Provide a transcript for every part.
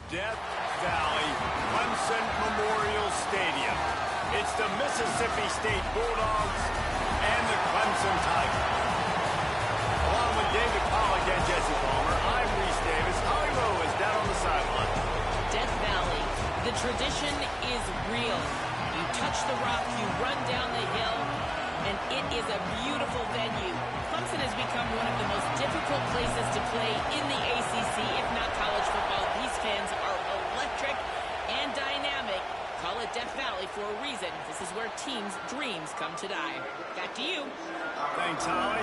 Death Valley Clemson Memorial Stadium. It's the Mississippi State Bulldogs and the Clemson Tigers. Along with David Pollack and Jesse Palmer, I'm Reese Davis. Holly Rowe is down on the sideline. Death Valley, the tradition is real. You touch the rock, you run down the hill, and it is a beautiful venue. Clemson has become one of the most difficult places to play in the ACC, if not college football. These fans are electric and dynamic. Call it Death Valley for a reason. This is where teams' dreams come to die. Back to you. Thanks, Holly.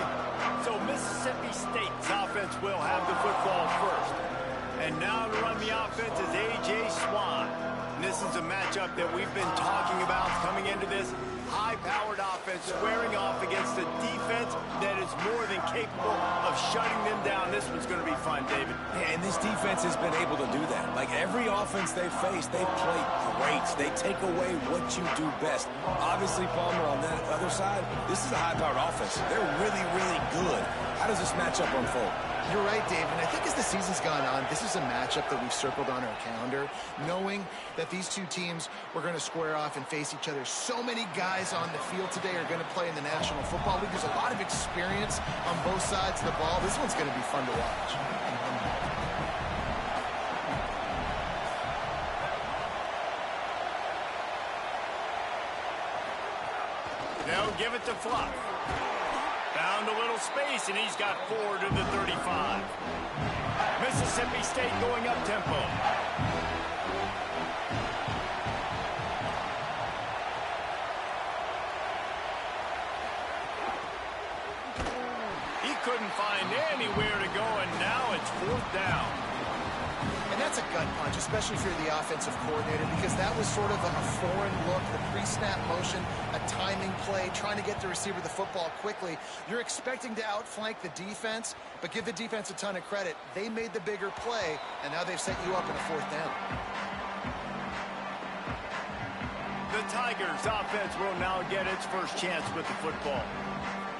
So Mississippi State's offense will have the football first. And now to run the offense is A.J. Swan. And this is a matchup that we've been talking about coming into this. High-powered offense squaring off against a defense that is more than capable of shutting them down. This one's going to be fun, David. Yeah, and this defense has been able to do that. Like every offense they've faced, they've played great. They take away what you do best. Obviously, Palmer, on that other side, this is a high-powered offense. They're really, really good. How does this matchup unfold? You're right, Dave, and I think as the season's gone on, this is a matchup that we've circled on our calendar, knowing that these two teams were going to square off and face each other. So many guys on the field today are going to play in the National Football League. There's a lot of experience on both sides of the ball. This one's going to be fun to watch. They'll give it to Fluff. Found a little space, and he's got 4 to the 35. Mississippi State going up tempo. He couldn't find anywhere to go, and now it's 4th down. And that's a gut punch, especially if you're the offensive coordinator, because that was sort of a foreign look, the pre-snap motion, a timing play, trying to get the receiver the football quickly. You're expecting to outflank the defense, but give the defense a ton of credit. They made the bigger play, and now they've set you up in a 4th down. The Tigers offense will now get its first chance with the football.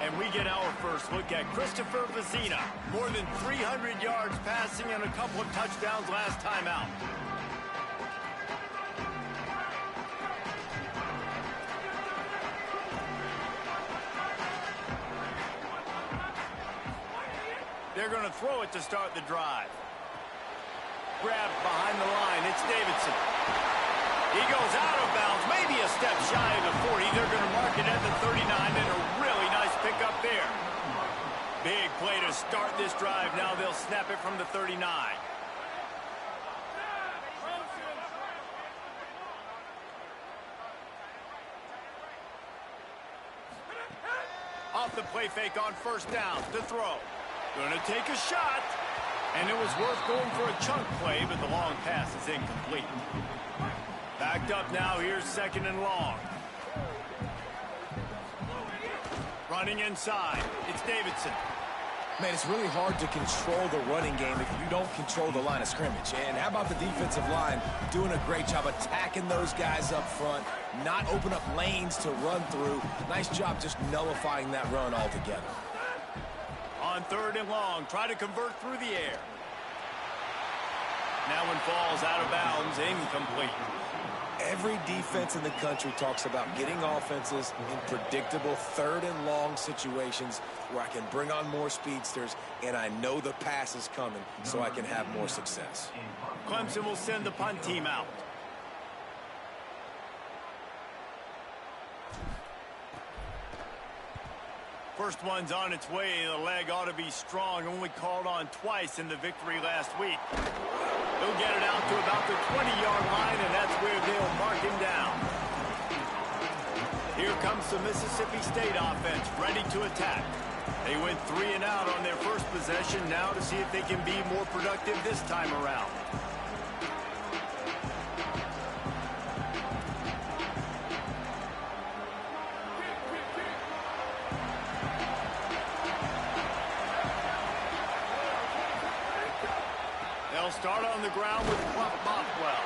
And we get our first look at Christopher Vizina. More than 300 yards passing and a couple of touchdowns last time out. They're going to throw it to start the drive. Grabbed behind the line. It's Davidson. He goes out of bounds, maybe a step shy of the 40. They're going to mark it at the 39, and a really nice pick up there. Big play to start this drive. Now they'll snap it from the 39. Off the play fake on 1st down to throw. Going to take a shot, and it was worth going for a chunk play, but the long pass is incomplete. Backed up now, here's 2nd and long. Running inside, it's Davidson. Man, it's really hard to control the running game if you don't control the line of scrimmage. And how about the defensive line doing a great job attacking those guys up front, not open up lanes to run through. Nice job just nullifying that run altogether. On 3rd and long, try to convert through the air. Now one falls out of bounds, incomplete. Every defense in the country talks about getting offenses in predictable 3rd and long situations where I can bring on more speedsters and I know the pass is coming so I can have more success. Clemson will send the punt team out. First one's on its way. The leg ought to be strong. Only called on twice in the victory last week. He'll get it out to about the 20-yard line, and that's where they'll mark him down. Here comes the Mississippi State offense, ready to attack. They went 3 and out on their first possession, now to see if they can be more productive this time around. They'll start on the ground with Clef Bothwell.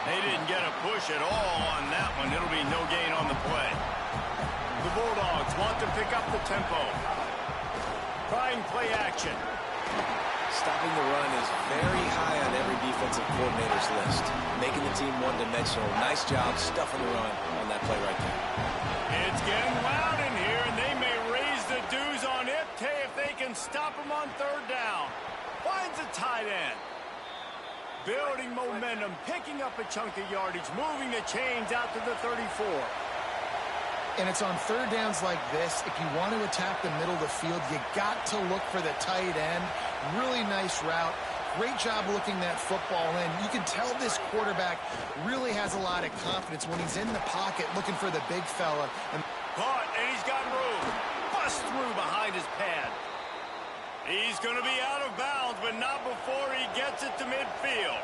They didn't get a push at all on that one. no gain on the play. The Bulldogs want to pick up the tempo. Trying play action. Stopping the run is very high on every defensive coordinator's list. Making the team one-dimensional. Nice job stuffing the run on that play right there. It's getting loud in here, and they may raise the dues on it if they can stop him on third down. Finds a tight end. Building momentum, picking up a chunk of yardage, moving the chains out to the 34. And it's on third downs like this, if you want to attack the middle of the field, you got to look for the tight end. Really nice route. Great job looking that football in. You can tell this quarterback really has a lot of confidence when he's in the pocket looking for the big fella. And caught, and he's got room. Bust through behind his pad. He's going to be out of bounds, but not before he gets it to midfield.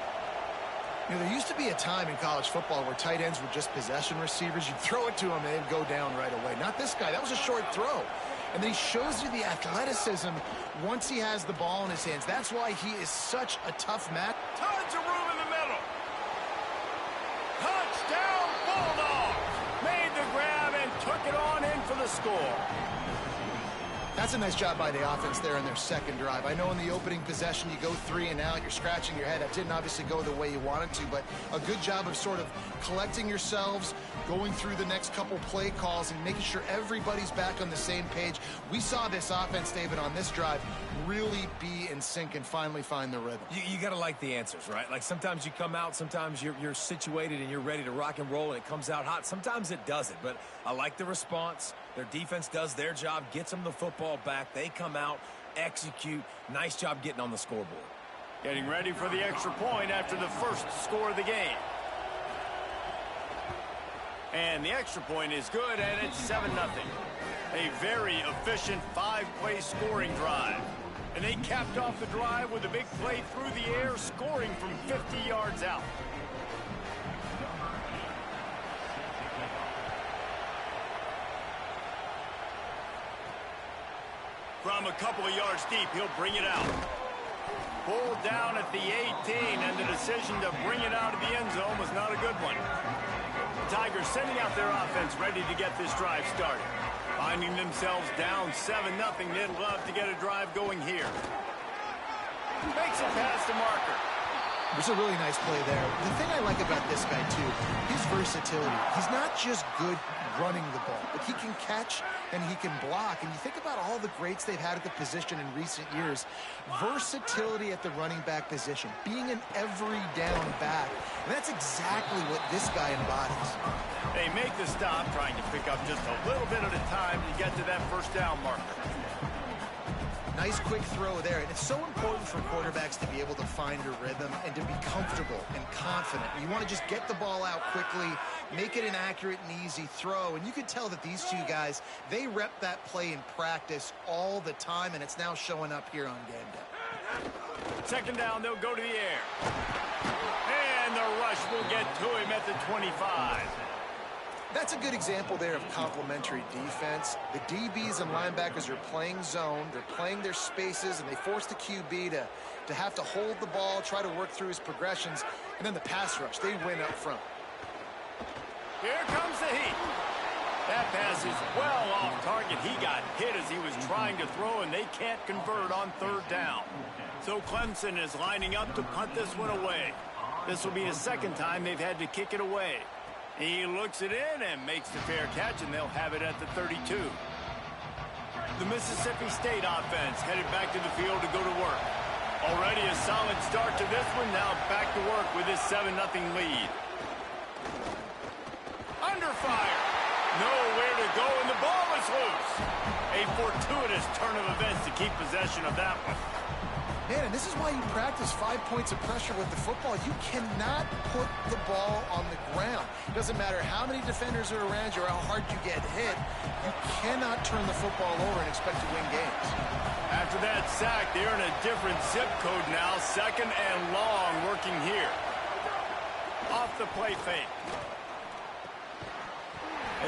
You know, there used to be a time in college football where tight ends were just possession receivers. You'd throw it to him and they'd go down right away. Not this guy. That was a short throw. And then he shows you the athleticism once he has the ball in his hands. That's why he is such a tough match. Tons of room in the middle. Touchdown, Bulldogs. Made the grab and took it on in for the score. That's a nice job by the offense there in their second drive. I know in the opening possession you go 3 and out, you're scratching your head. That didn't obviously go the way you wanted to, but a good job of sort of collecting yourselves, going through the next couple play calls and making sure everybody's back on the same page. We saw this offense, David, on this drive really be in sync and finally find the rhythm. You got to like the answers, right? Like sometimes you come out, sometimes you're situated and you're ready to rock and roll and it comes out hot. Sometimes it doesn't, but I like the response. Their defense does their job, gets them the football back. They come out, execute. Nice job getting on the scoreboard. Getting ready for the extra point after the first score of the game. And the extra point is good, and it's 7-0. A very efficient 5-play scoring drive. And they capped off the drive with a big play through the air, scoring from 50 yards out. From a couple of yards deep, he'll bring it out. Pulled down at the 18, and the decision to bring it out of the end zone was not a good one. The Tigers sending out their offense ready to get this drive started. Finding themselves down 7-0, they'd love to get a drive going here. Makes it past the marker. There's a really nice play there. The thing I like about this guy, too, his versatility. He's not just good running the ball, but he can catch and he can block. And you think about all the greats they've had at the position in recent years. Versatility at the running back position, being an every down back. And that's exactly what this guy embodies. They make the stop, trying to pick up just a little bit at a time to get to that first down marker. Nice quick throw there. And it's so important for quarterbacks to be able to find a rhythm and to be comfortable and confident. You want to just get the ball out quickly, make it an accurate and easy throw. And you can tell that these two guys, they rep that play in practice all the time, and it's now showing up here on game day. Second down, they'll go to the air. And the rush will get to him at the 25. That's a good example there of complementary defense. The DBs and linebackers are playing zone. They're playing their spaces, and they force the QB to have to hold the ball, try to work through his progressions. And then the pass rush, they win up front. Here comes the heat. That pass is well off target. He got hit as he was trying to throw, and they can't convert on third down. So Clemson is lining up to punt this one away. This will be the second time they've had to kick it away. He looks it in and makes the fair catch, and they'll have it at the 32. The Mississippi State offense headed back to the field to go to work. Already a solid start to this one. Now back to work with this 7-0 lead. Under fire. Nowhere to go, and the ball is loose. A fortuitous turn of events to keep possession of that one. Man, and this is why you practice 5 points of pressure with the football. You cannot put the ball on the ground. It doesn't matter how many defenders are around you or how hard you get hit. You cannot turn the football over and expect to win games. After that sack, they're in a different zip code now. Second and long working here. Off the play fake.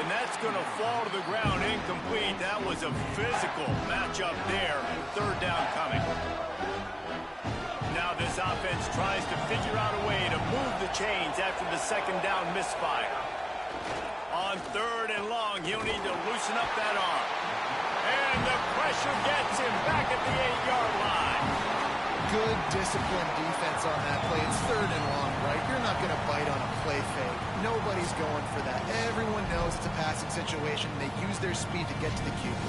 And that's going to fall to the ground incomplete. That was a physical matchup there. Third down coming. Now this offense tries to figure out a way to move the chains after the second down misfire. On on 3rd and long. He'll need to loosen up that arm. And the pressure gets him back at the 8-yard line. Good disciplined defense on that play. It's 3rd and long, right? You're not going to bite on a play fake. Nobody's going for that. Everyone knows it's a passing situation, and they use their speed to get to the QB.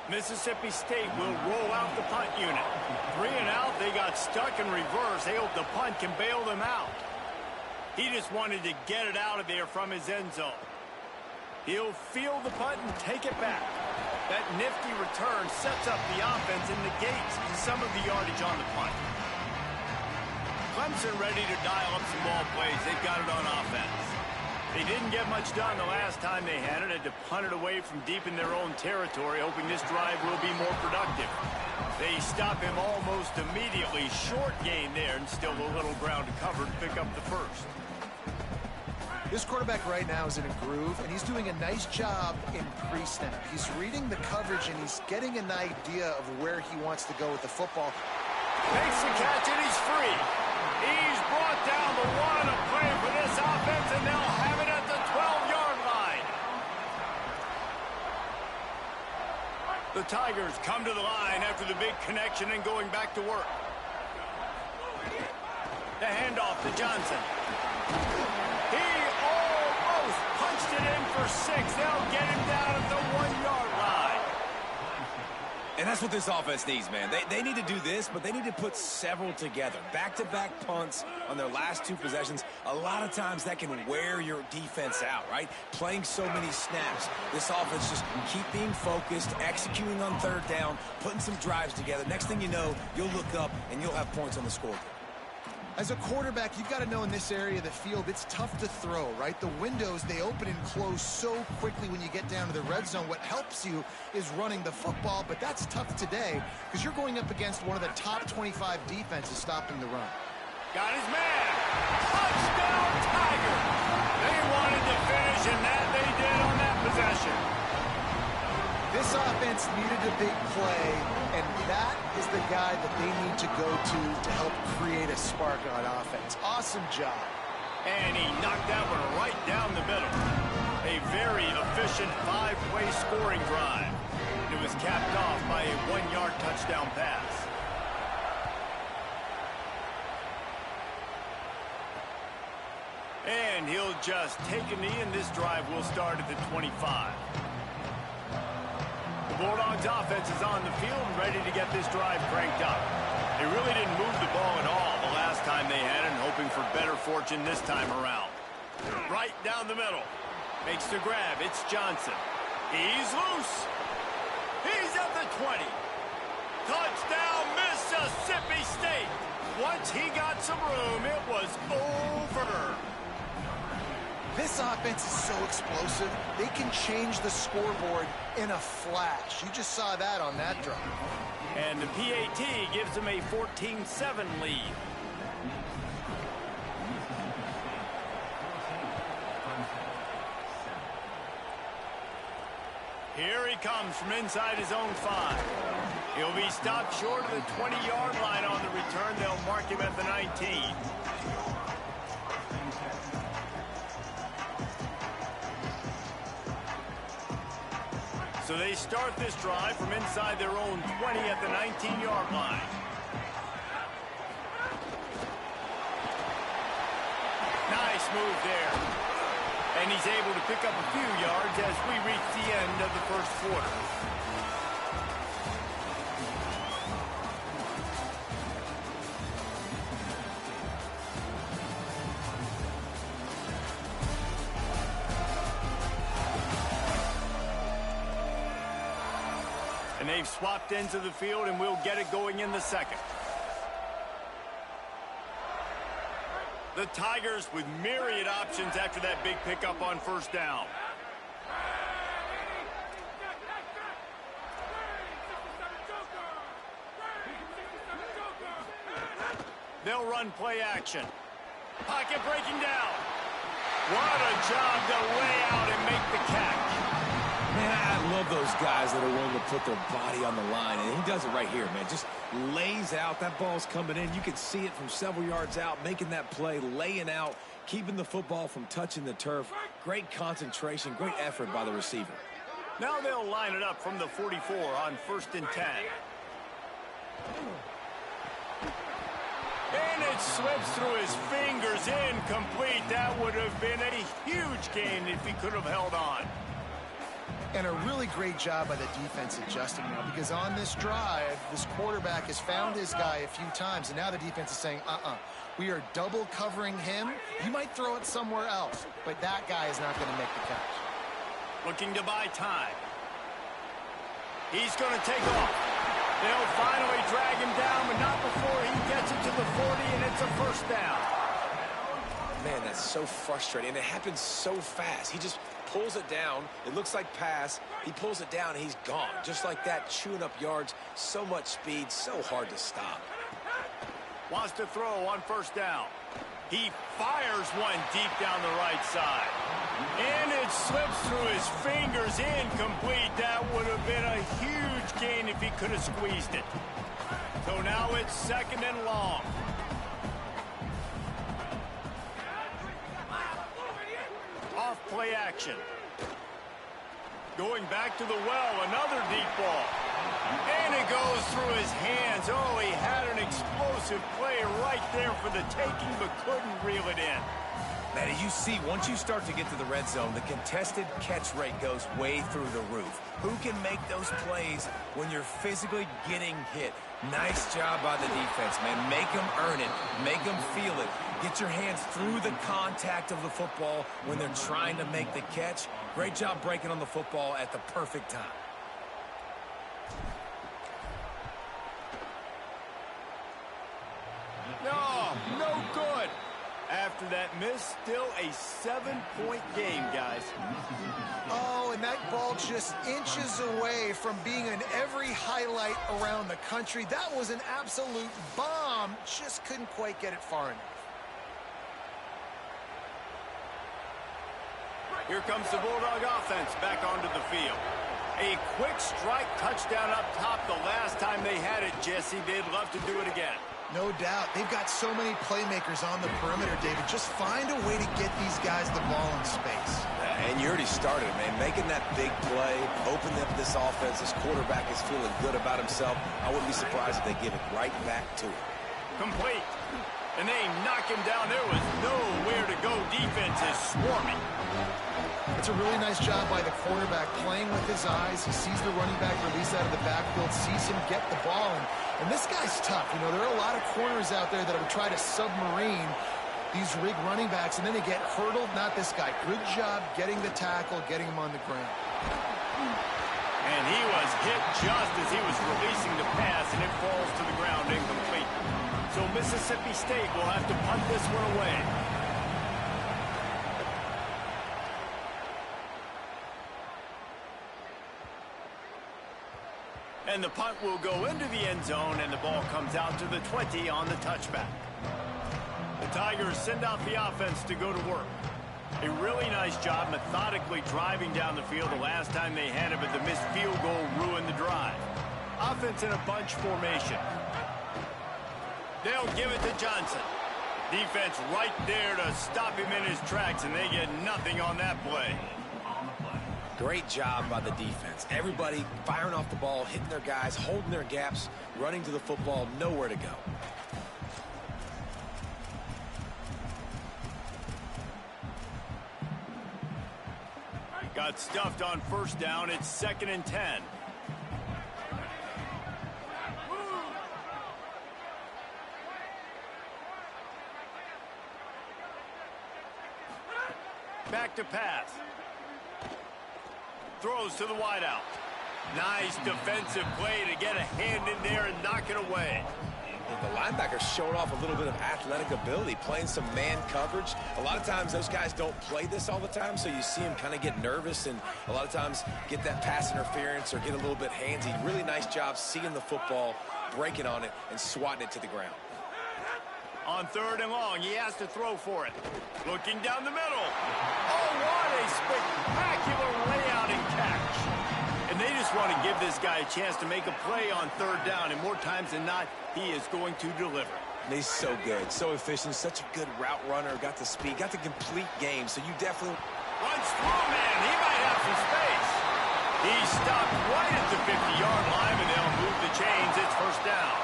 Mississippi State will roll out the punt unit. 3 and out, they got stuck in reverse. They hope the punt can bail them out. He just wanted to get it out of there from his end zone. He'll field the punt and take it back. That nifty return sets up the offense and negates some of the yardage on the punt. Clemson ready to dial up some ball plays. They've got it on offense. They didn't get much done the last time they had it. Had to punt it away from deep in their own territory, hoping this drive will be more productive. They stop him almost immediately. Short gain there, and still a little ground to cover to pick up the first. This quarterback right now is in a groove, and he's doing a nice job in pre-snap. He's reading the coverage, and he's getting an idea of where he wants to go with the football. Makes the catch, and he's free. He's brought down the 1 of play for this offense, and they'll have it at the 12-yard line. The Tigers come to the line after the big connection and going back to work. The handoff to Johnson. He almost punched it in for 6. They'll get him down at the 1-yard line. And that's what this offense needs, man. They need to do this, but they need to put several together. Back-to-back punts on their last 2 possessions. A lot of times that can wear your defense out, right? Playing so many snaps. This offense just keep being focused, executing on 3rd down, putting some drives together. Next thing you know, you'll look up and you'll have points on the scoreboard. As a quarterback, you've got to know in this area of the field, it's tough to throw, right? The windows, they open and close so quickly when you get down to the red zone. What helps you is running the football, but that's tough today because you're going up against one of the top 25 defenses stopping the run. Got his man. Touchdown, Tiger. They wanted to finish, and that they did on that possession. This offense needed a big play, and that is the guy that they need to go to help create a spark on offense. Awesome job. And he knocked that one right down the middle. A very efficient 5-play scoring drive. It was capped off by a 1-yard touchdown pass. And he'll just take a knee, and this drive will start at the 25. Bulldogs offense is on the field and ready to get this drive cranked up. They really didn't move the ball at all the last time they had it, and hoping for better fortune this time around. Right down the middle. Makes the grab. It's Johnson. He's loose. He's at the 20. Touchdown, Mississippi State. Once he got some room, it was over. This offense is so explosive, they can change the scoreboard in a flash. You just saw that on that drive. And the PAT gives them a 14-7 lead. Here he comes from inside his own 5. He'll be stopped short of the 20-yard line on the return. They'll mark him at the 19. So they start this drive from inside their own 20 at the 19-yard line. Nice move there. And he's able to pick up a few yards as we reach the end of the first quarter. And they've swapped ends of the field, and we'll get it going in the second. The Tigers with myriad options after that big pickup on 1st down. They'll run play action. Pocket breaking down. What a job to lay out and make the catch. Man, I love those guys that are willing to put their body on the line, and he does it right here, man. Just lays out. That ball's coming in. You can see it from several yards out, making that play, laying out, keeping the football from touching the turf. Great concentration, great effort by the receiver. Now they'll line it up from the 44 on 1st and 10. And it slips through his fingers, incomplete. That would have been a huge gain if he could have held on. And a really great job by the defense adjusting now, because on this drive, this quarterback has found his guy a few times, and now the defense is saying, we are double covering him. You might throw it somewhere else, but that guy is not going to make the catch. Looking to buy time. He's going to take off. They'll finally drag him down, but not before he gets it to the 40, and it's a first down. Man, that's so frustrating, and it happens so fast. He just pulls it down. It looks like pass. He pulls it down, and he's gone. Just like that, chewing up yards. So much speed, so hard to stop. Wants to throw on 1st down. He fires one deep down the right side. And it slips through his fingers, incomplete. That would have been a huge gain if he could have squeezed it. So now it's 2nd and long. Off play action. Going back to the well, another deep ball. And it goes through his hands. Oh, he had an explosive play right there for the taking, but couldn't reel it in. Man, you see, once you start to get to the red zone, the contested catch rate goes way through the roof. Who can make those plays when you're physically getting hit? Nice job by the defense, man. Make them earn it. Make them feel it. Get your hands through the contact of the football when they're trying to make the catch. Great job breaking on the football at the perfect time. No good. After that miss, still a 7-point game, guys. Oh, and that ball just inches away from being in every highlight around the country. That was an absolute bomb. Just couldn't quite get it far enough. Here comes the Bulldog offense back onto the field. A quick strike touchdown up top the last time they had it, Jesse. They'd love to do it again. No doubt. They've got so many playmakers on the perimeter, David. Just find a way to get these guys the ball in space. And you already started, man. Making that big play, opening up this offense. This quarterback is feeling good about himself. I wouldn't be surprised if they give it right back to him. Complete. And they knock him down. There was nowhere to go. Defense is swarming. It's a really nice job by the quarterback playing with his eyes. He sees the running back release out of the backfield, sees him get the ball. And this guy's tough. You know, there are a lot of corners out there that will try to submarine these rig running backs, and then they get hurdled. Not this guy. Good job getting the tackle, getting him on the ground. And he was hit just as he was releasing the pass, and it falls to the ground incomplete. So Mississippi State will have to punt this one away. And the punt will go into the end zone, and the ball comes out to the 20 on the touchback. The Tigers send out the offense to go to work. A really nice job methodically driving down the field the last time they had it, but the missed field goal ruined the drive. Offense in a bunch formation. They'll give it to Johnson. Defense right there to stop him in his tracks, and they get nothing on that play. Great job by the defense. Everybody firing off the ball, hitting their guys, holding their gaps, running to the football, nowhere to go. Got stuffed on 1st down. It's 2nd and 10. Back to pass. Throws to the wideout. Nice defensive play to get a hand in there and knock it away. The linebacker showed off a little bit of athletic ability, playing some man coverage. A lot of times those guys don't play this all the time, so you see them kind of get nervous and a lot of times get that pass interference or get a little bit handsy. Really nice job seeing the football, breaking on it, and swatting it to the ground. On 3rd and long, he has to throw for it. Looking down the middle. Oh, what a spectacular layout and catch. want to give this guy a chance to make a play on third down, and more times than not, he is going to deliver. And he's so good, so efficient, such a good route runner, got the speed, got the complete game, so you definitely... Runs through, man. He might have some space. He stopped right at the 50-yard line, and they'll move the chains. It's first down.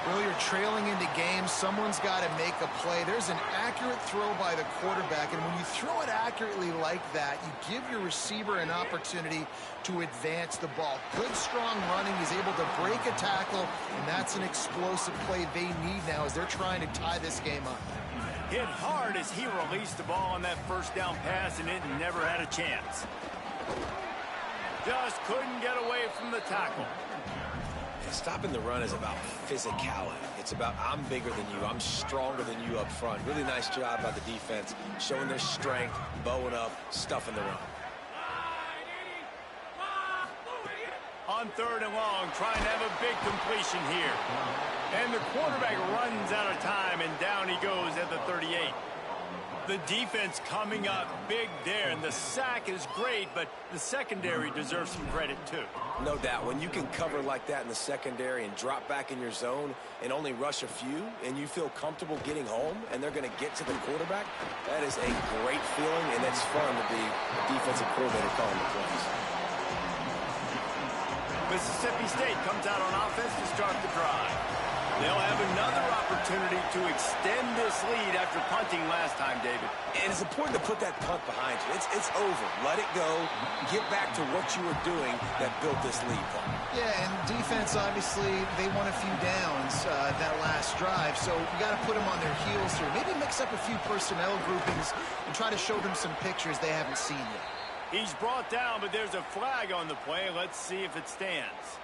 Well, you're trailing into games. Someone's got to make a play. There's an accurate throw by the quarterback, and when you throw it accurately like that, you give your receiver an opportunity to advance the ball. Good, strong running. He's able to break a tackle, and that's an explosive play they need now as they're trying to tie this game up. Hit hard as he released the ball on that first down pass, and it never had a chance. Just couldn't get away from the tackle. Stopping the run is about physicality. It's about I'm bigger than you, I'm stronger than you up front. Really nice job by the defense, showing their strength, bowing up, stuffing the run. On third and long, trying to have a big completion here. And the quarterback runs out of time, and down he goes at the 38. The defense coming up big there, and the sack is great, but the secondary deserves some credit too. No doubt. When you can cover like that in the secondary and drop back in your zone and only rush a few, and you feel comfortable getting home, and they're going to get to the quarterback, that is a great feeling, and it's fun to be a defensive coordinator calling the plays. Mississippi State comes out on offense to start the drive. They'll have another opportunity to extend this lead after punting last time, David. And it's important to put that punt behind you. It's over. Let it go. Get back to what you were doing that built this lead, Paul. Yeah, and defense, obviously, they won a few downs that last drive, so you got to put them on their heels here. Maybe mix up a few personnel groupings and try to show them some pictures they haven't seen yet. He's brought down, but there's a flag on the play. Let's see if it stands.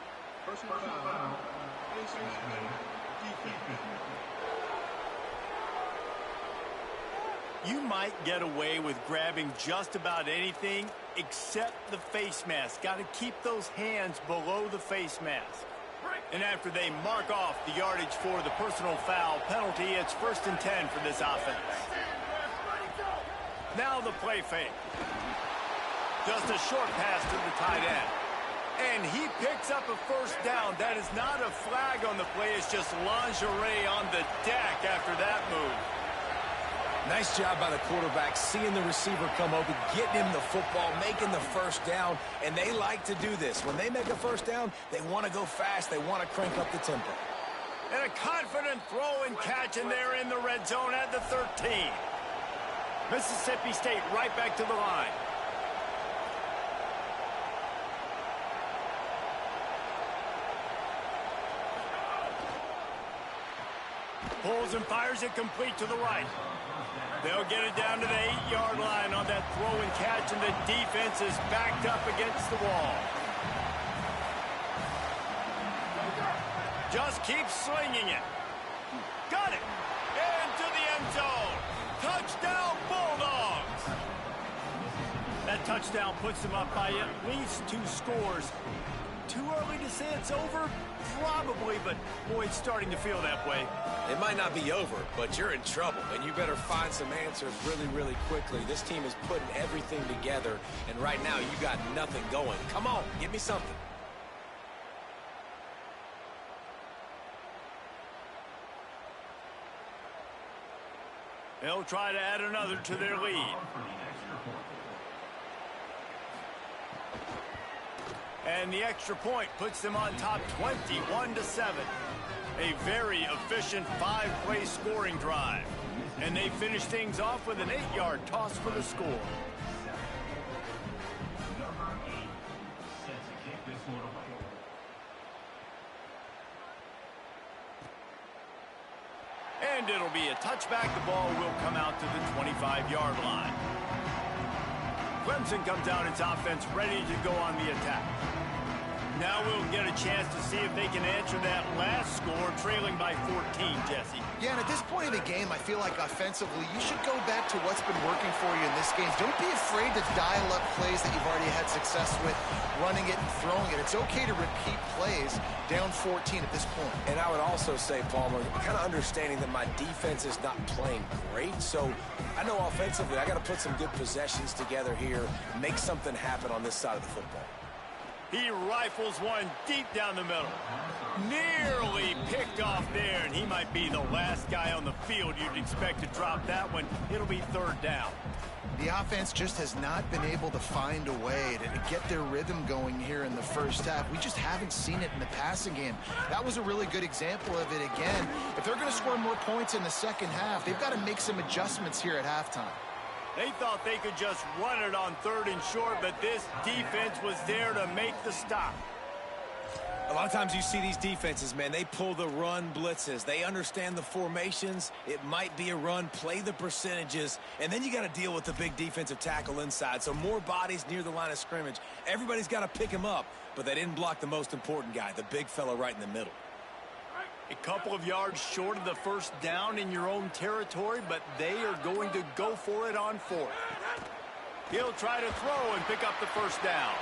You might get away with grabbing just about anything except the face mask. Got to keep those hands below the face mask. And after they mark off the yardage for the personal foul penalty, it's 1st and 10 for this offense. Now the play fake. Just a short pass to the tight end. And he picks up a first down. That is not a flag on the play. It's just lingerie on the deck after that move. Nice job by the quarterback, seeing the receiver come open, getting him the football, making the first down, and they like to do this. When they make a first down, they want to go fast. They want to crank up the tempo. And a confident throw and catch, and they're in the red zone at the 13. Mississippi State right back to the line. Pulls and fires it complete to the right. They'll get it down to the 8-yard line on that throw and catch, and the defense is backed up against the wall. Just keep slinging it. Got it. Into the end zone. Touchdown, Bulldogs. That touchdown puts them up by at least 2 scores. Too early to say it's over? Probably, but boy, it's starting to feel that way. It might not be over, but you're in trouble, and you better find some answers really, really quickly. This team is putting everything together, and right now you got nothing going. Come on, give me something. They'll try to add another to their lead. And the extra point puts them on top 21-7. A very efficient 5-play scoring drive. And they finish things off with an 8-yard toss for the score. And it'll be a touchback. The ball will come out to the 25-yard line. Clemson comes out its offense ready to go on the attack. Now we'll get a chance to see if they can answer that last score, trailing by 14, Jesse. Yeah, and at this point in the game, I feel like offensively, you should go back to what's been working for you in this game. Don't be afraid to dial up plays that you've already had success with, running it and throwing it. It's okay to repeat plays down 14 at this point. And I would also say, Palmer, kind of understanding that my defense is not playing great, so I know offensively I got to put some good possessions together here, make something happen on this side of the football. He rifles one deep down the middle. Nearly picked off there, and he might be the last guy on the field you'd expect to drop that one. It'll be third down. The offense just has not been able to find a way to get their rhythm going here in the first half. We just haven't seen it in the passing game. That was a really good example of it again. If they're going to score more points in the second half, they've got to make some adjustments here at halftime. They thought they could just run it on third and short, but this defense was there to make the stop. A lot of times you see these defenses, man, they pull the run blitzes. They understand the formations. It might be a run, play the percentages, and then you got to deal with the big defensive tackle inside. So more bodies near the line of scrimmage. Everybody's got to pick him up, but they didn't block the most important guy, the big fella right in the middle. A couple of yards short of the first down in your own territory, but they are going to go for it on fourth. He'll try to throw and pick up the first down.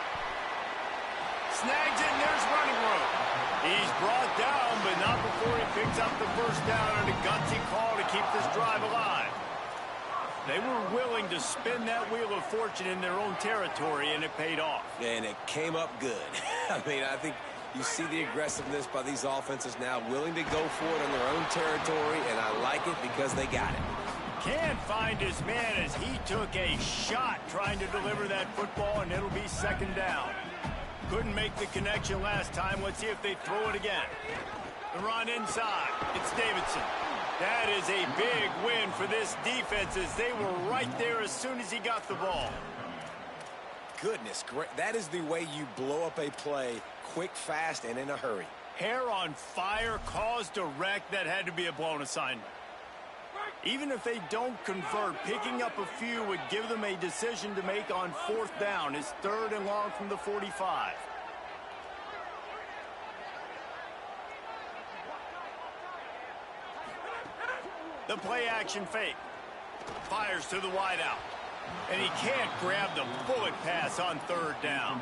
Snags it, and there's running room. He's brought down, but not before he picks up the first down, and a gutsy call to keep this drive alive. They were willing to spin that wheel of fortune in their own territory, and it paid off. And it came up good. I mean, I think you see the aggressiveness by these offenses now, willing to go for it in their own territory, and I like it because they got it. Can't find his man as he took a shot trying to deliver that football, and it'll be second down. Couldn't make the connection last time. Let's see if they throw it again. The run inside. It's Davidson. That is a big win for this defense as they were right there as soon as he got the ball. Goodness, great. That is the way you blow up a play quick, fast, and in a hurry. Hair on fire, caused a wreck. That had to be a blown assignment. Even if they don't convert, picking up a few would give them a decision to make on fourth down. It's third and long from the 45. The play action fake. Fires to the wideout. And he can't grab the bullet pass on third down.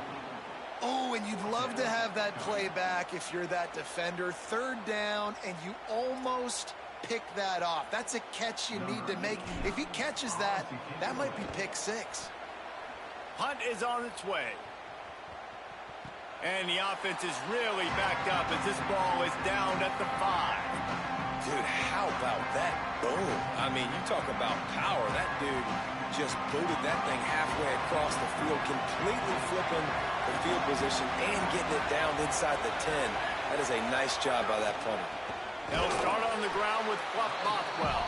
Oh, and you'd love to have that play back if you're that defender. Third down, and you almost pick that off. That's a catch you need to make. If he catches that, that might be pick six. Hunt is on its way. And the offense is really backed up as this ball is down at the 5. Dude, how about that boom? I mean, you talk about power. That dude just booted that thing halfway across the field, completely flipping the field position and getting it down inside the 10. That is a nice job by that punter. They'll start on the ground with Fluff Bothwell.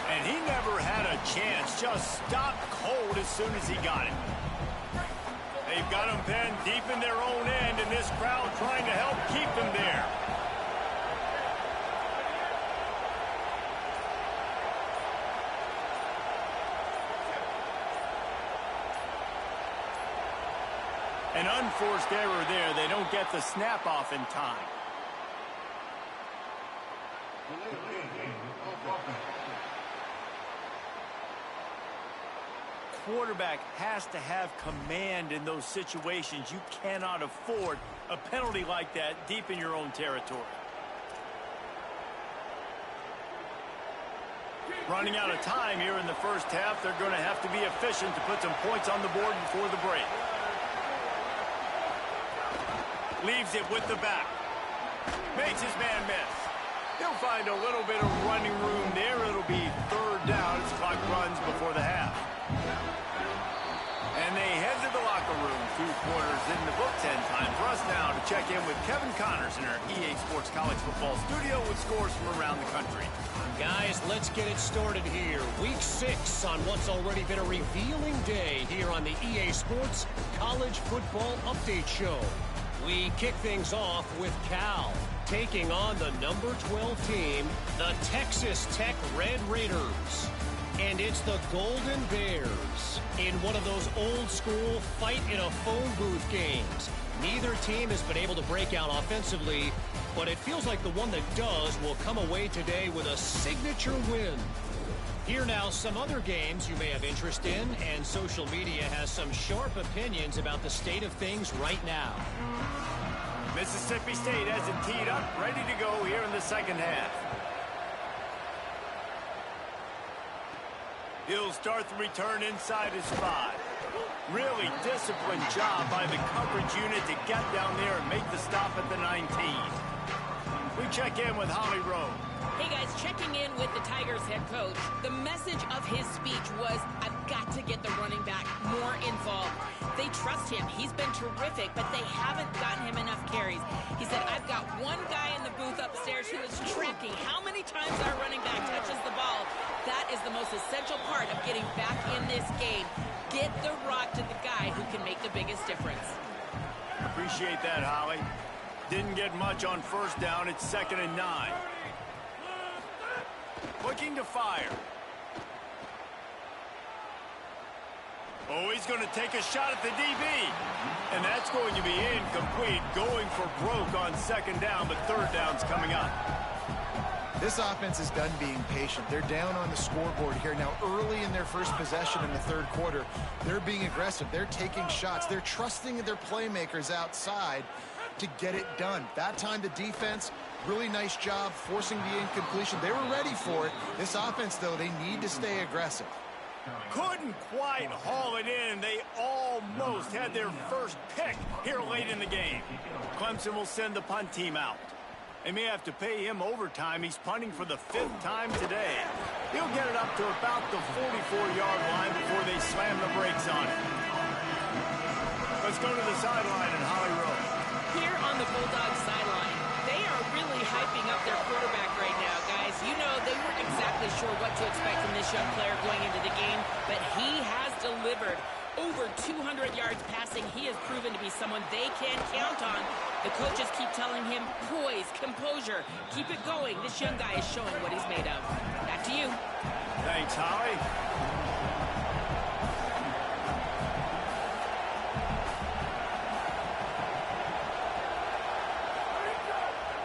And he never had a chance. Just stopped cold as soon as he got it. They've got him pinned deep in their own end, and this crowd trying to help keep them there. An unforced error there. They don't get the snap off in time. Quarterback has to have command in those situations. You cannot afford a penalty like that deep in your own territory. Running out of time here in the first half. They're going to have to be efficient to put some points on the board before the break. Leaves it with the back. Makes his man miss. He'll find a little bit of running room there. It'll be third down as clock runs before the half. And they head to the locker room. 2 quarters in the books, and time for us now to check in with Kevin Connors in our EA Sports College Football studio with scores from around the country. Guys, let's get it started here. Week 6 on what's already been a revealing day here on the EA Sports College Football Update Show. We kick things off with Cal taking on the number 12 team, the Texas Tech Red Raiders. And it's the Golden Bears in one of those old-school fight-in-a-phone-booth games. Neither team has been able to break out offensively, but it feels like the one that does will come away today with a signature win. Here now, some other games you may have interest in, and social media has some sharp opinions about the state of things right now. Mississippi State has it teed up, ready to go here in the second half. He'll start the return inside his 5. Really disciplined job by the coverage unit to get down there and make the stop at the 19. We check in with Holly Rowe. Hey guys, checking in with the Tigers head coach. The message of his speech was, I've got to get the running back more involved. They trust him. He's been terrific, but they haven't gotten him enough carries. He said, I've got one guy in the booth upstairs who is tracking how many times our running back touches the ball. That is the most essential part of getting back in this game. Get the rock to the guy who can make the biggest difference. Appreciate that, Holly. Didn't get much on first down. It's 2nd and 9. Looking to fire. Oh, he's going to take a shot at the DB. And that's going to be incomplete. Going for broke on 2nd down, but 3rd down's coming up. This offense is done being patient. They're down on the scoreboard here. Now, early in their first possession in the 3rd quarter, they're being aggressive. They're taking shots. They're trusting their playmakers outside to get it done. That time, the defense, really nice job forcing the incompletion. They were ready for it. This offense, though, they need to stay aggressive. Couldn't quite haul it in. They almost had their first pick here late in the game. Clemson will send the punt team out. They may have to pay him overtime. He's punting for the 5th time today. He'll get it up to about the 44-yard line before they slam the brakes on it. Let's go to the sideline in Holly Rowe. Here on the Bulldogs sideline, they are really hyping up their quarterback right now, guys. You know, they weren't exactly sure what to expect from this young player going into the game, but he has delivered over 200 yards passing. He has proven to be someone they can count on. The coaches keep telling him, poise, composure, keep it going. This young guy is showing what he's made of. Back to you. Thanks, Holly.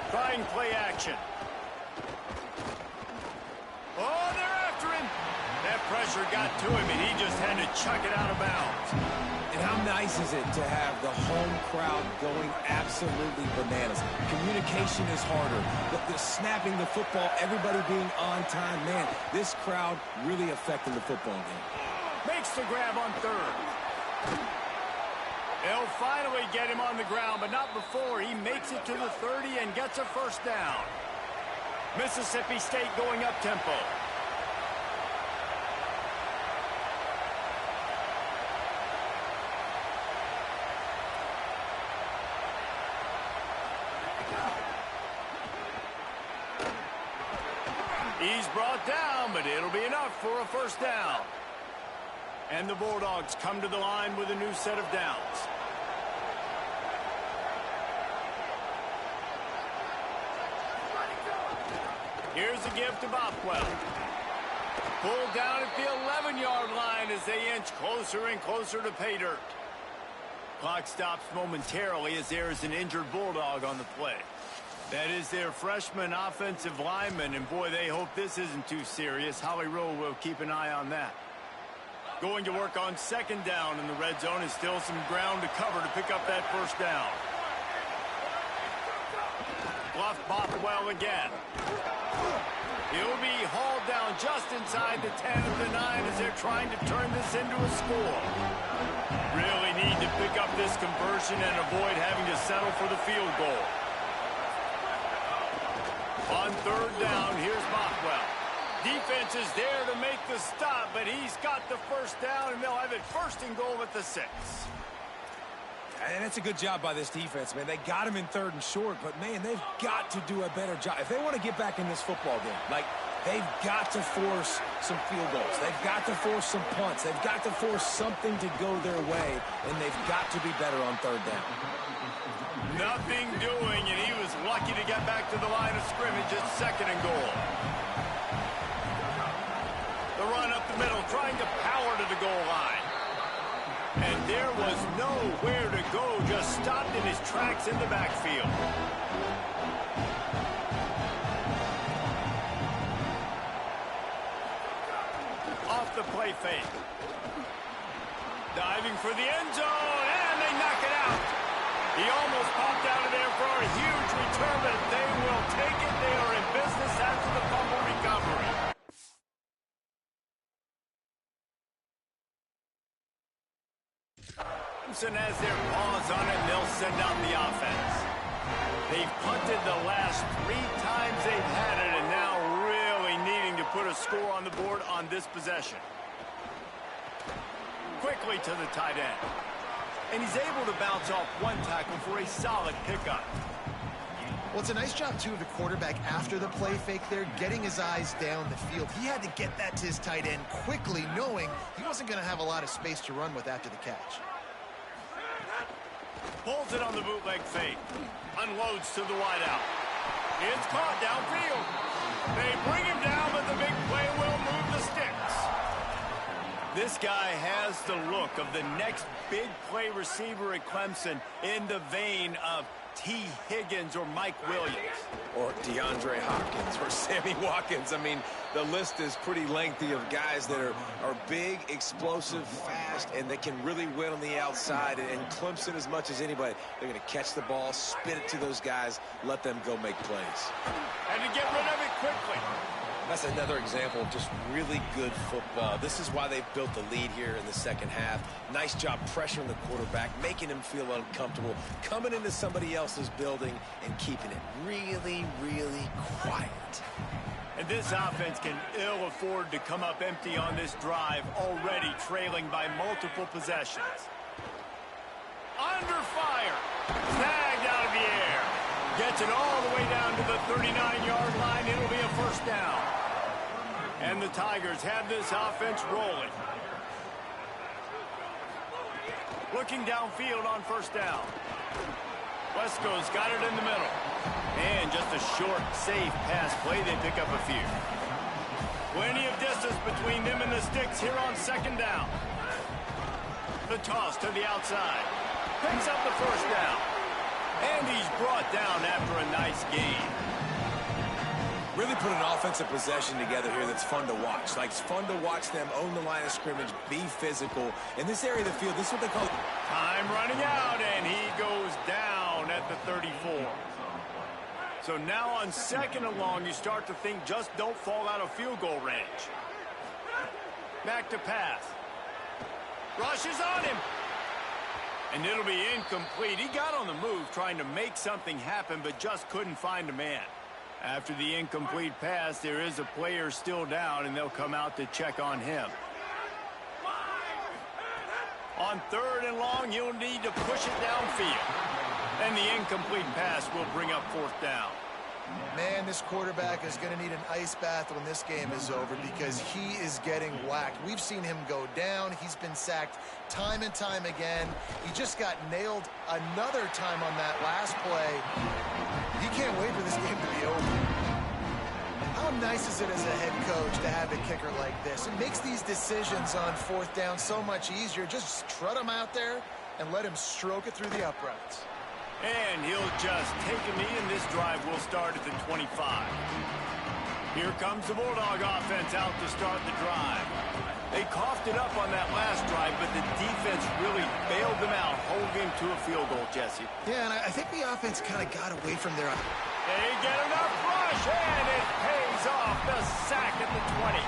Trying play action. Oh, they're after him. That pressure got to him, and he just had to chuck it out of bounds. And how nice is it to have the home crowd going absolutely bananas? Communication is harder. The snapping the football, everybody being on time. Man, this crowd really affecting the football game. Makes the grab on 3rd. They'll finally get him on the ground, but not before he makes it to the 30 and gets a first down. Mississippi State going up tempo. He's brought down, but it'll be enough for a first down. And the Bulldogs come to the line with a new set of downs. Here's a give to Bothwell. Pulled down at the 11-yard line as they inch closer and closer to pay dirt. Clock stops momentarily as there is an injured Bulldog on the play. That is their freshman offensive lineman, and boy, they hope this isn't too serious. Holly Rowe will keep an eye on that. Going to work on 2nd down in the red zone is still some ground to cover to pick up that first down. Bluff Bothwell again. He'll be hauled down just inside the 10 of the 9 as they're trying to turn this into a score. Really need to pick up this conversion and avoid having to settle for the field goal. On 3rd down, here's Bothwell. Defense is there to make the stop, but he's got the first down, and they'll have it 1st and goal at the 6. And that's a good job by this defense, man. They got him in 3rd and short, but, man, they've got to do a better job. If they want to get back in this football game, like, they've got to force some field goals. They've got to force some punts. They've got to force something to go their way, and they've got to be better on 3rd down. Nothing doing, and he was lucky to get back to the line of scrimmage at 2nd and goal. The run up the middle, trying to power to the goal line. And there was nowhere to go, just stopped in his tracks in the backfield. Off the play fake. Diving for the end zone, and they knock it out. He almost popped out of there for a huge return, but they will take it. They are in business after the fumble recovery. Clemson has their paws on it, and they'll send out the offense. They've punted the last 3 times they've had it, and now really needing to put a score on the board on this possession. Quickly to the tight end. And he's able to bounce off one tackle for a solid pickup. Well, it's a nice job, too, of the quarterback after the play fake there, getting his eyes down the field. He had to get that to his tight end quickly, knowing he wasn't going to have a lot of space to run with after the catch. Pulls it on the bootleg fake. Unloads to the wideout. It's caught downfield. They bring him down, but the big play will move the sticks. This guy has the look of the next big play receiver at Clemson, in the vein of T. Higgins or Mike Williams. Or DeAndre Hopkins or Sammy Watkins. I mean, the list is pretty lengthy of guys that are big, explosive, fast, and they can really win on the outside. And Clemson, as much as anybody, they're going to catch the ball, spit it to those guys, let them go make plays. And to get rid of it quickly. That's another example of just really good football. This is why they've built the lead here in the second half. Nice job pressuring the quarterback, making him feel uncomfortable, coming into somebody else's building and keeping it really, really quiet. And this offense can ill afford to come up empty on this drive, already trailing by multiple possessions. Under fire. Snagged out of the air. Gets it all the way down to the 39-yard line. It'll be a first down. And the Tigers have this offense rolling. Looking downfield on first down. Wesco's got it in the middle. And just a short, safe pass play. They pick up a few. Plenty of distance between them and the sticks here on second down. The toss to the outside. Picks up the first down. And he's brought down after a nice gain. Really put an offensive possession together here that's fun to watch. Like, it's fun to watch them own the line of scrimmage, be physical. In this area of the field, this is what they call it. Time running out, and he goes down at the 34. So now on second and long, you start to think just don't fall out of field goal range. Back to pass. Rushes on him. And it'll be incomplete. He got on the move trying to make something happen, but just couldn't find a man. After the incomplete pass, there is a player still down, and they'll come out to check on him. On third and long, you'll need to push it downfield. And the incomplete pass will bring up fourth down. Man, this quarterback is going to need an ice bath when this game is over because he is getting whacked. We've seen him go down. He's been sacked time and time again. He just got nailed another time on that last play. He can't wait for this game to be over. How nice is it as a head coach to have a kicker like this? It makes these decisions on fourth down so much easier. Just trot him out there and let him stroke it through the uprights. And he'll just take a knee, and this drive will start at the 25. Here comes the Bulldog offense out to start the drive. They coughed it up on that last drive, but the defense really bailed them out, holding to a field goal, Jesse. Yeah, and I think the offense kind of got away from their... They get enough rush, and it pays off. The sack at the 20.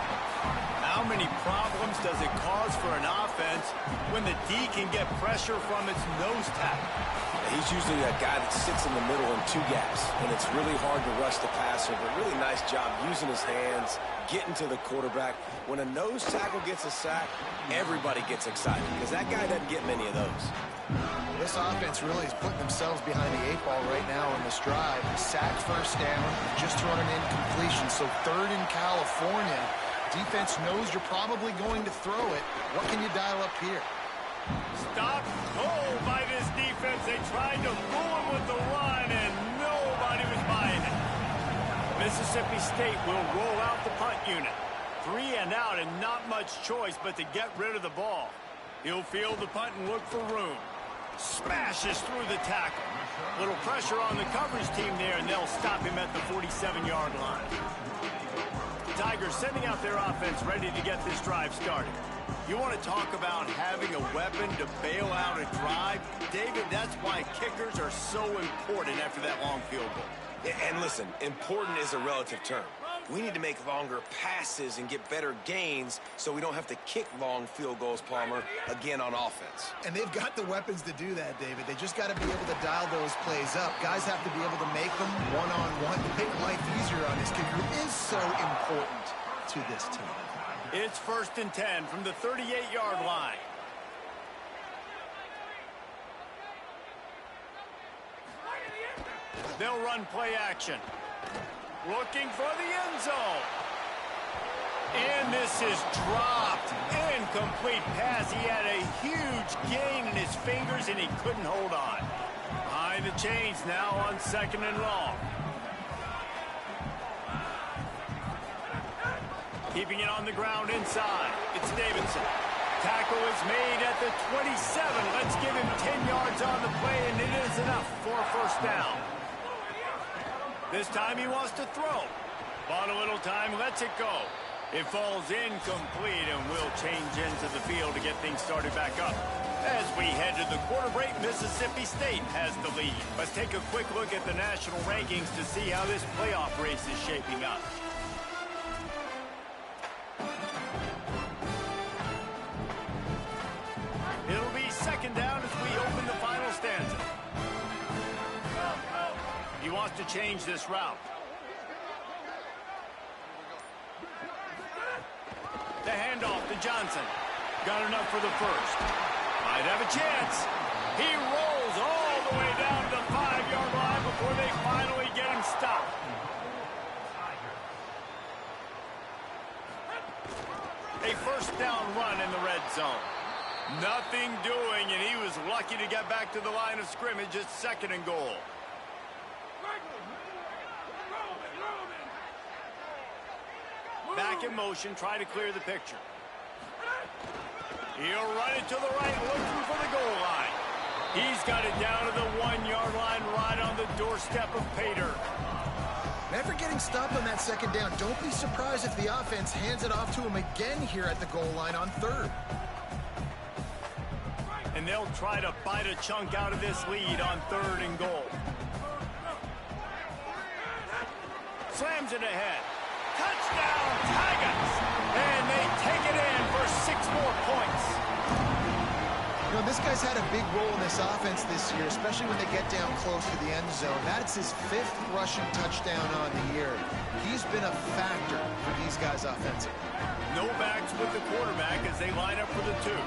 How many problems does it cause for an offense when the D can get pressure from its nose tackle? He's usually that guy that sits in the middle in two gaps, and it's really hard to rush the passer, but really nice job using his hands, getting to the quarterback. When a nose tackle gets a sack, everybody gets excited because that guy doesn't get many of those. This offense really is putting themselves behind the 8 ball right now in this drive. Sack first down, just thrown an incompletion, so third in California. Defense knows you're probably going to throw it. What can you dial up here? Stopped cold by this defense. They tried to fool him with the run, and nobody was buying it. Mississippi State will roll out the punt unit. 3 and out, and not much choice but to get rid of the ball. He'll field the punt and look for room. Smashes through the tackle. Little pressure on the coverage team there, and they'll stop him at the 47-yard line. The Tigers sending out their offense ready to get this drive started. You want to talk about having a weapon to bail out a drive? David, that's why kickers are so important after that long field goal. And listen, important is a relative term. We need to make longer passes and get better gains so we don't have to kick long field goals, Palmer, again on offense. And they've got the weapons to do that, David. They just got to be able to dial those plays up. Guys have to be able to make them one-on-one to make life easier on this kicker, who is so important to this team. It's 1st and 10 from the 38-yard line. They'll run play action. Looking for the end zone. And this is dropped. Incomplete pass. He had a huge gain in his fingers, and he couldn't hold on. Behind the chains now on 2nd and long. Keeping it on the ground inside. It's Davidson. Tackle is made at the 27. Let's give him 10 yards on the play, and it is enough for a 1st down. This time he wants to throw. Bought a little time, lets it go. It falls incomplete, and we'll change into the field to get things started back up. As we head to the quarter break, Mississippi State has the lead. Let's take a quick look at the national rankings to see how this playoff race is shaping up. It'll be 2nd down as we open the final stanza. He wants to change this route. The handoff to Johnson. Got enough for the 1st. Might have a chance. He rolls all the way down to the 5-yard line before they finally get him stopped. A 1st down run in the red zone. Nothing doing, and he was lucky to get back to the line of scrimmage at 2nd and goal. Back in motion, try to clear the picture. He'll run it to the right, looking for the goal line. He's got it down to the 1-yard line, right on the doorstep of Pater. Never getting stopped on that 2nd down. Don't be surprised if the offense hands it off to him again here at the goal line on 3rd. And they'll try to bite a chunk out of this lead on 3rd and goal. Slams it ahead. Touchdown, Tigers! And they take it in for 6 more points. You know, this guy's had a big role in this offense this year, especially when they get down close to the end zone. That's his 5th rushing touchdown on the year. He's been a factor for these guys offensively. No backs with the quarterback as they line up for the 2.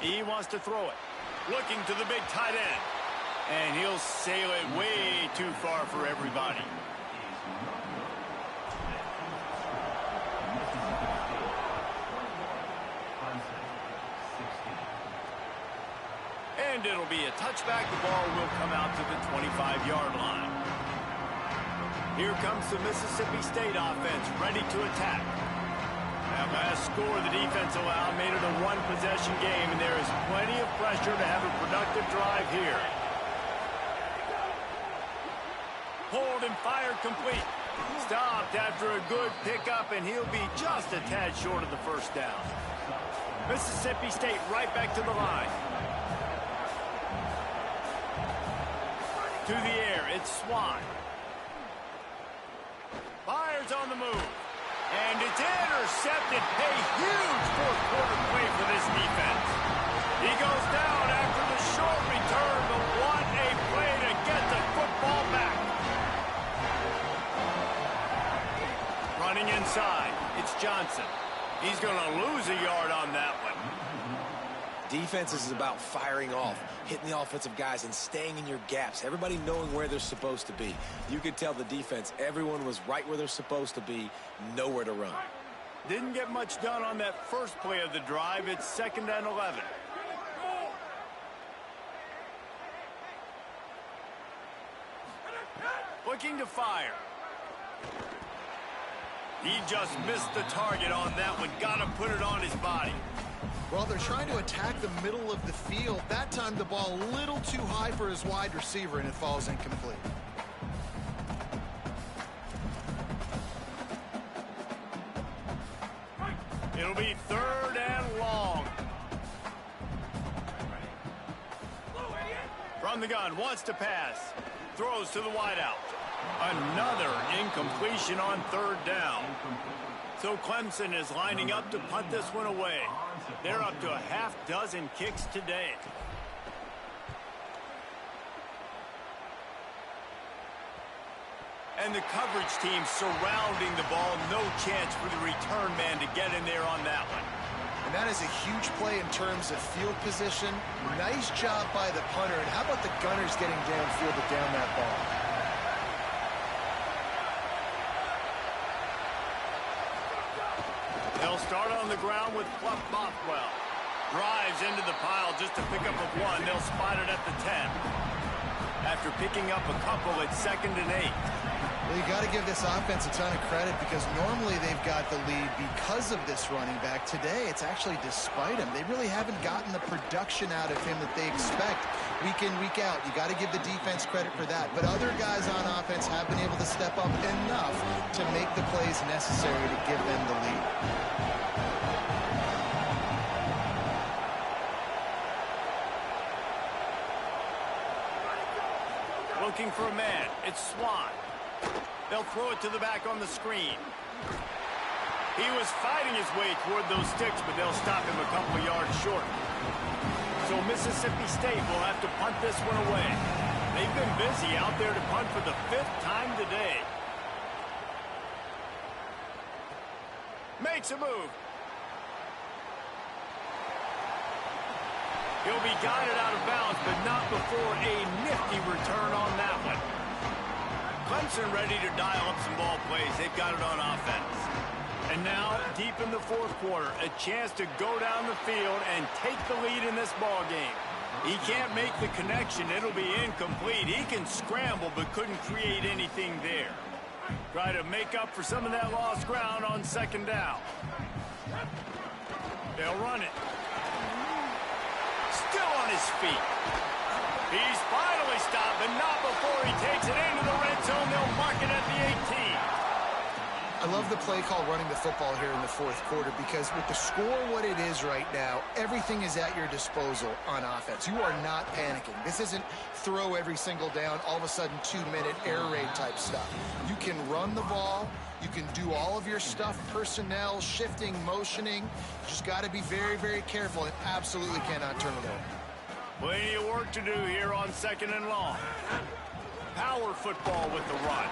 He wants to throw it. Looking to the big tight end. And he'll sail it way too far for everybody. And it'll be a touchback. The ball will come out to the 25-yard line. Here comes the Mississippi State offense, ready to attack. That last score the defense allowed made it a 1-possession game, and there is plenty of pressure to have a productive drive here. Hold and fire complete. Stopped after a good pickup, and he'll be just a tad short of the 1st down. Mississippi State right back to the line. To the air, it's Swan. Fires on the move. And it's intercepted. A huge 4th-quarter play for this defense. He goes down after the short return, but what a play to get the football back. Running inside, it's Johnson. He's going to lose a yard on that one. Defense is about firing off, hitting the offensive guys and staying in your gaps, everybody knowing where they're supposed to be. You could tell the defense, everyone was right where they're supposed to be, nowhere to run. Didn't get much done on that first play of the drive. It's 2nd and 11. Looking to fire. He just missed the target on that one. Got to put it on his body. Well, they're trying to attack the middle of the field. That time the ball a little too high for his wide receiver, and it falls incomplete. It'll be 3rd and long. On the gun, wants to pass. Throws to the wideout. Another incompletion on third down. So Clemson is lining up to punt this one away. They're up to a half dozen kicks today. And the coverage team surrounding the ball. No chance for the return man to get in there on that one. And that is a huge play in terms of field position. Nice job by the punter. And how about the gunners getting downfield to down that ball? They'll start on the ground with Pluck Bothwell. Drives into the pile just to pick up a one. They'll spot it at the 10. After picking up a couple, it's 2nd and 8. Well, you got to give this offense a ton of credit because normally they've got the lead because of this running back. Today, it's actually despite him. They really haven't gotten the production out of him that they expect week in, week out. You got to give the defense credit for that. But other guys on offense have been able to step up enough to make the plays necessary to give them the lead. Looking for a man. It's Swann. They'll throw it to the back on the screen. He was fighting his way toward those sticks, but they'll stop him a couple of yards short. So Mississippi State will have to punt this one away. They've been busy out there to punt for the 5th time today. Makes a move. He'll be guided out of bounds, but not before a nifty return on that one. Clemson ready to dial up some ball plays. They've got it on offense. And now, deep in the 4th quarter, a chance to go down the field and take the lead in this ball game. He can't make the connection. It'll be incomplete. He can scramble, but couldn't create anything there. Try to make up for some of that lost ground on 2nd down. They'll run it. Still on his feet. He's finally stopped, but not before he takes it into the red zone. They'll mark it at the 18. I love the play call running the football here in the 4th quarter because with the score what it is right now, everything is at your disposal on offense. You are not panicking. This isn't throw every single down, all of a sudden 2-minute air raid type stuff. You can run the ball. You can do all of your stuff, personnel, shifting, motioning. You just got to be very, very careful and absolutely cannot turn it over. Plenty of work to do here on 2nd and long. Power football with the run.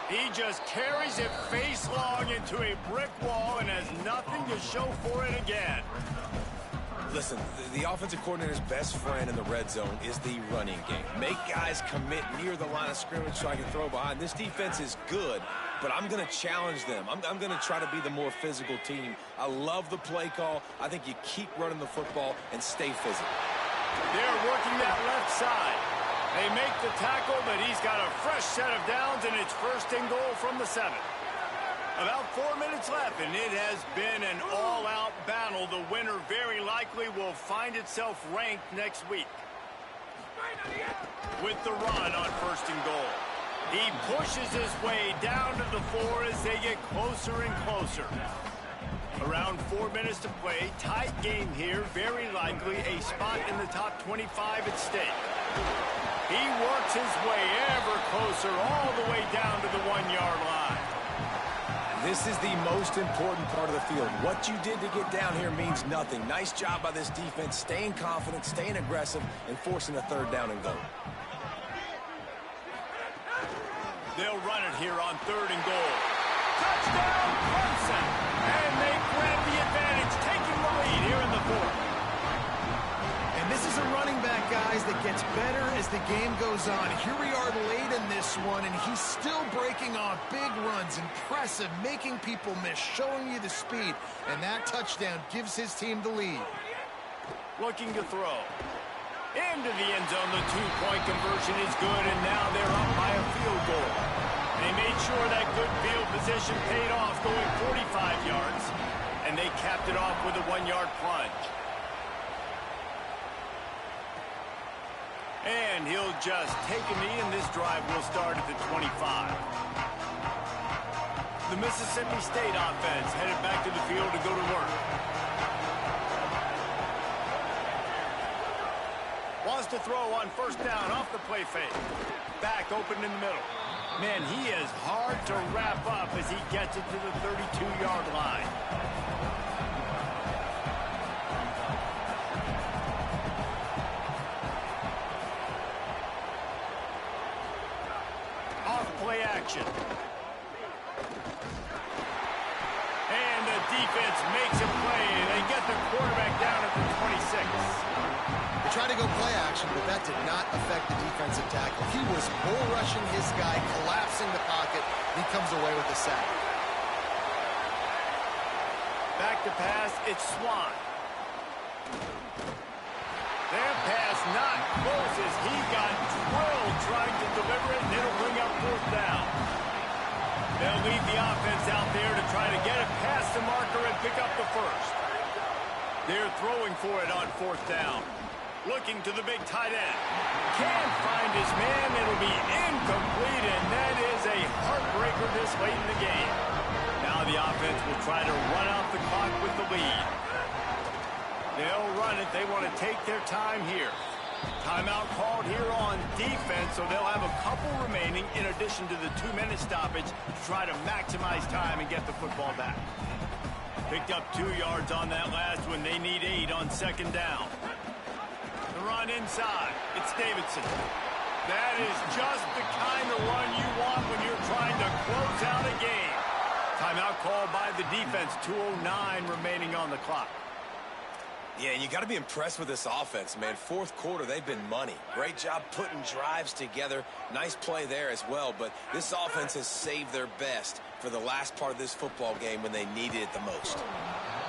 He just carries it face long into a brick wall and has nothing to show for it again. Listen, the offensive coordinator's best friend in the red zone is the running game. Make guys commit near the line of scrimmage so I can throw behind. This defense is good, but I'm going to challenge them. I'm going to try to be the more physical team. I love the play call. I think you keep running the football and stay physical. They're working that left side. They make the tackle, but he's got a fresh set of downs, and it's 1st and goal from the 7. About 4 minutes left, and it has been an all-out battle. The winner very likely will find itself ranked next week. With the run on 1st and goal. He pushes his way down to the 4 as they get closer and closer. Around 4 minutes to play. Tight game here. Very likely a spot in the top 25 at stake. He works his way ever closer all the way down to the 1-yard line. This is the most important part of the field. What you did to get down here means nothing. Nice job by this defense, staying confident, staying aggressive, and forcing a 3rd down and goal. They'll run it here on 3rd and goal. Touchdown, Clemson! And they grab the advantage, taking the lead here in the 4th. And this is a running back, guys, that gets better as the game goes on. Here we are late in this one, and he's still breaking off big runs. Impressive, making people miss, showing you the speed. And that touchdown gives his team the lead. Looking to throw. Into the end zone, the 2-point conversion is good, and now they're up by a field goal. They made sure that good field position paid off, going 45 yards. And they capped it off with a 1-yard plunge. And he'll just take a knee, and this drive will start at the 25. The Mississippi State offense headed back to the field to go to work. Wants Just to throw on first down off the play fake. Back open in the middle. Man, he is hard to wrap up as he gets it to the 32-yard line. Off play action. And the defense makes a play. They get the quarterback down at the 26. They tried to go play action, but that did not affect the defensive tackle. He was bull rushing his guy, collapsing the pocket. He comes away with a sack. Back to pass, it's Swann. Their pass not close as he got drilled trying to deliver it, and it'll bring up fourth down. They'll leave the offense out there to try to get it past the marker and pick up the first. They're throwing for it on fourth down. Looking to the big tight end. Can't find his man. It'll be incomplete, and that is a heartbreaker this late in the game. Now the offense will try to run out the clock with the lead. They'll run it. They want to take their time here. Timeout called here on defense, so they'll have a couple remaining in addition to the 2-minute stoppage to try to maximize time and get the football back. Picked up 2 yards on that last one. They need 8 on second down. The run inside. It's Davidson. That is just the kind of run you want when you're trying to close out a game. Timeout called by the defense. 2:09 remaining on the clock. Yeah, you got to be impressed with this offense, man. Fourth quarter, they've been money. Great job putting drives together. Nice play there as well, but this offense has saved their best for the last part of this football game when they needed it the most.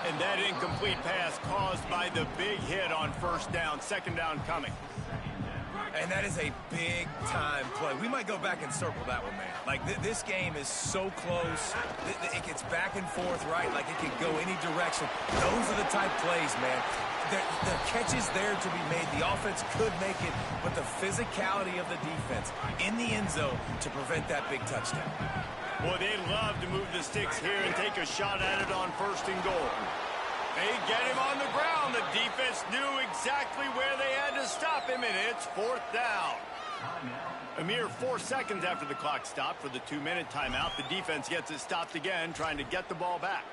And that incomplete pass caused by the big hit on first down. Second down coming. And that is a big-time play. We might go back and circle that one, man. Like, this game is so close. It gets back and forth, right? Like, it could go any direction. Those are the type plays, man. The catch is there to be made. The offense could make it, but the physicality of the defense in the end zone to prevent that big touchdown. Boy, they'd love to move the sticks here and take a shot at it on first and goal. They get him on the ground. The defense knew exactly where they had to stop him, and it's fourth down. A mere 4 seconds after the clock stopped for the 2-minute timeout, the defense gets it stopped again, trying to get the ball back.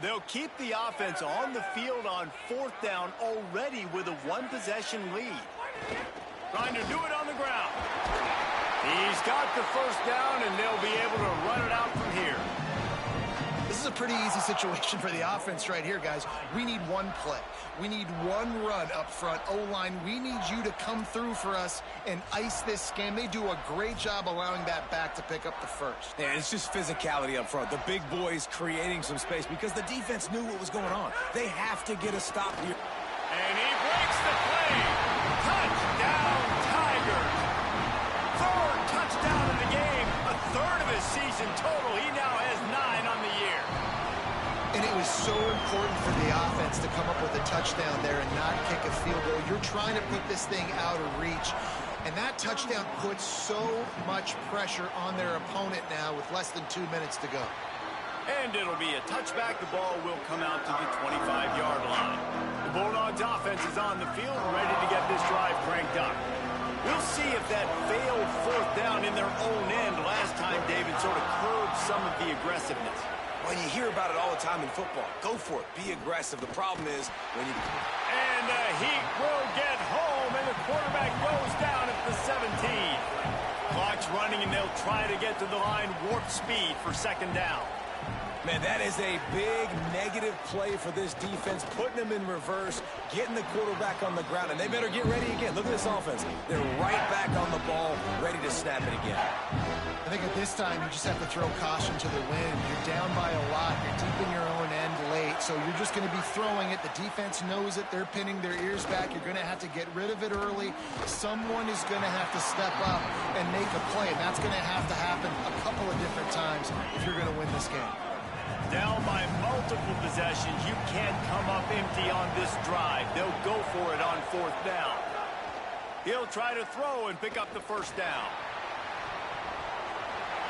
They'll keep the offense on the field on fourth down already with a 1-possession lead. Trying to do it on the ground. He's got the first down, and they'll be able to run it out from here. This is a pretty easy situation for the offense right here, guys. We need one play. We need one run up front. O-line, we need you to come through for us and ice this game. They do a great job allowing that back to pick up the first. Yeah, it's just physicality up front. The big boys creating some space because the defense knew what was going on. They have to get a stop here. And he breaks the play. Touchdown, Tigers. Third touchdown in the game. A third of his season total. He now has 9 on the year. And it was so important for the offense to come up with a touchdown there and not kick a field goal. You're trying to put this thing out of reach. And that touchdown puts so much pressure on their opponent now with less than 2 minutes to go. And it'll be a touchback. The ball will come out to the 25-yard line. The Bulldogs offense is on the field, ready to get this drive cranked up. We'll see if that failed fourth down in their own end last time, David, sort of curbed some of the aggressiveness. Well, you hear about it all the time in football. Go for it. Be aggressive. The problem is when you... And he will get home, and the quarterback goes down at the 17. Clock's running, and they'll try to get to the line warp speed for second down. Man, that is a big negative play for this defense, putting them in reverse, getting the quarterback on the ground, and they better get ready again. Look at this offense. They're right back on the ball, ready to snap it again. I think at this time, you just have to throw caution to the wind. You're down by a lot. You're deep in your own end late, so you're just going to be throwing it. The defense knows it. They're pinning their ears back. You're going to have to get rid of it early. Someone is going to have to step up and make a play, and that's going to have to happen a couple of different times if you're going to win this game. Down by multiple possessions, you can't come up empty on this drive. They'll go for it on fourth down. He'll try to throw and pick up the first down.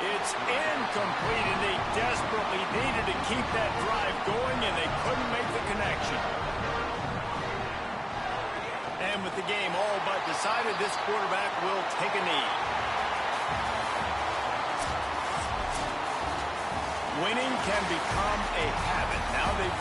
It's incomplete, and they desperately needed to keep that drive going, and they couldn't make the connection. And with the game all but decided, this quarterback will take a knee. Winning can become a habit. Now they've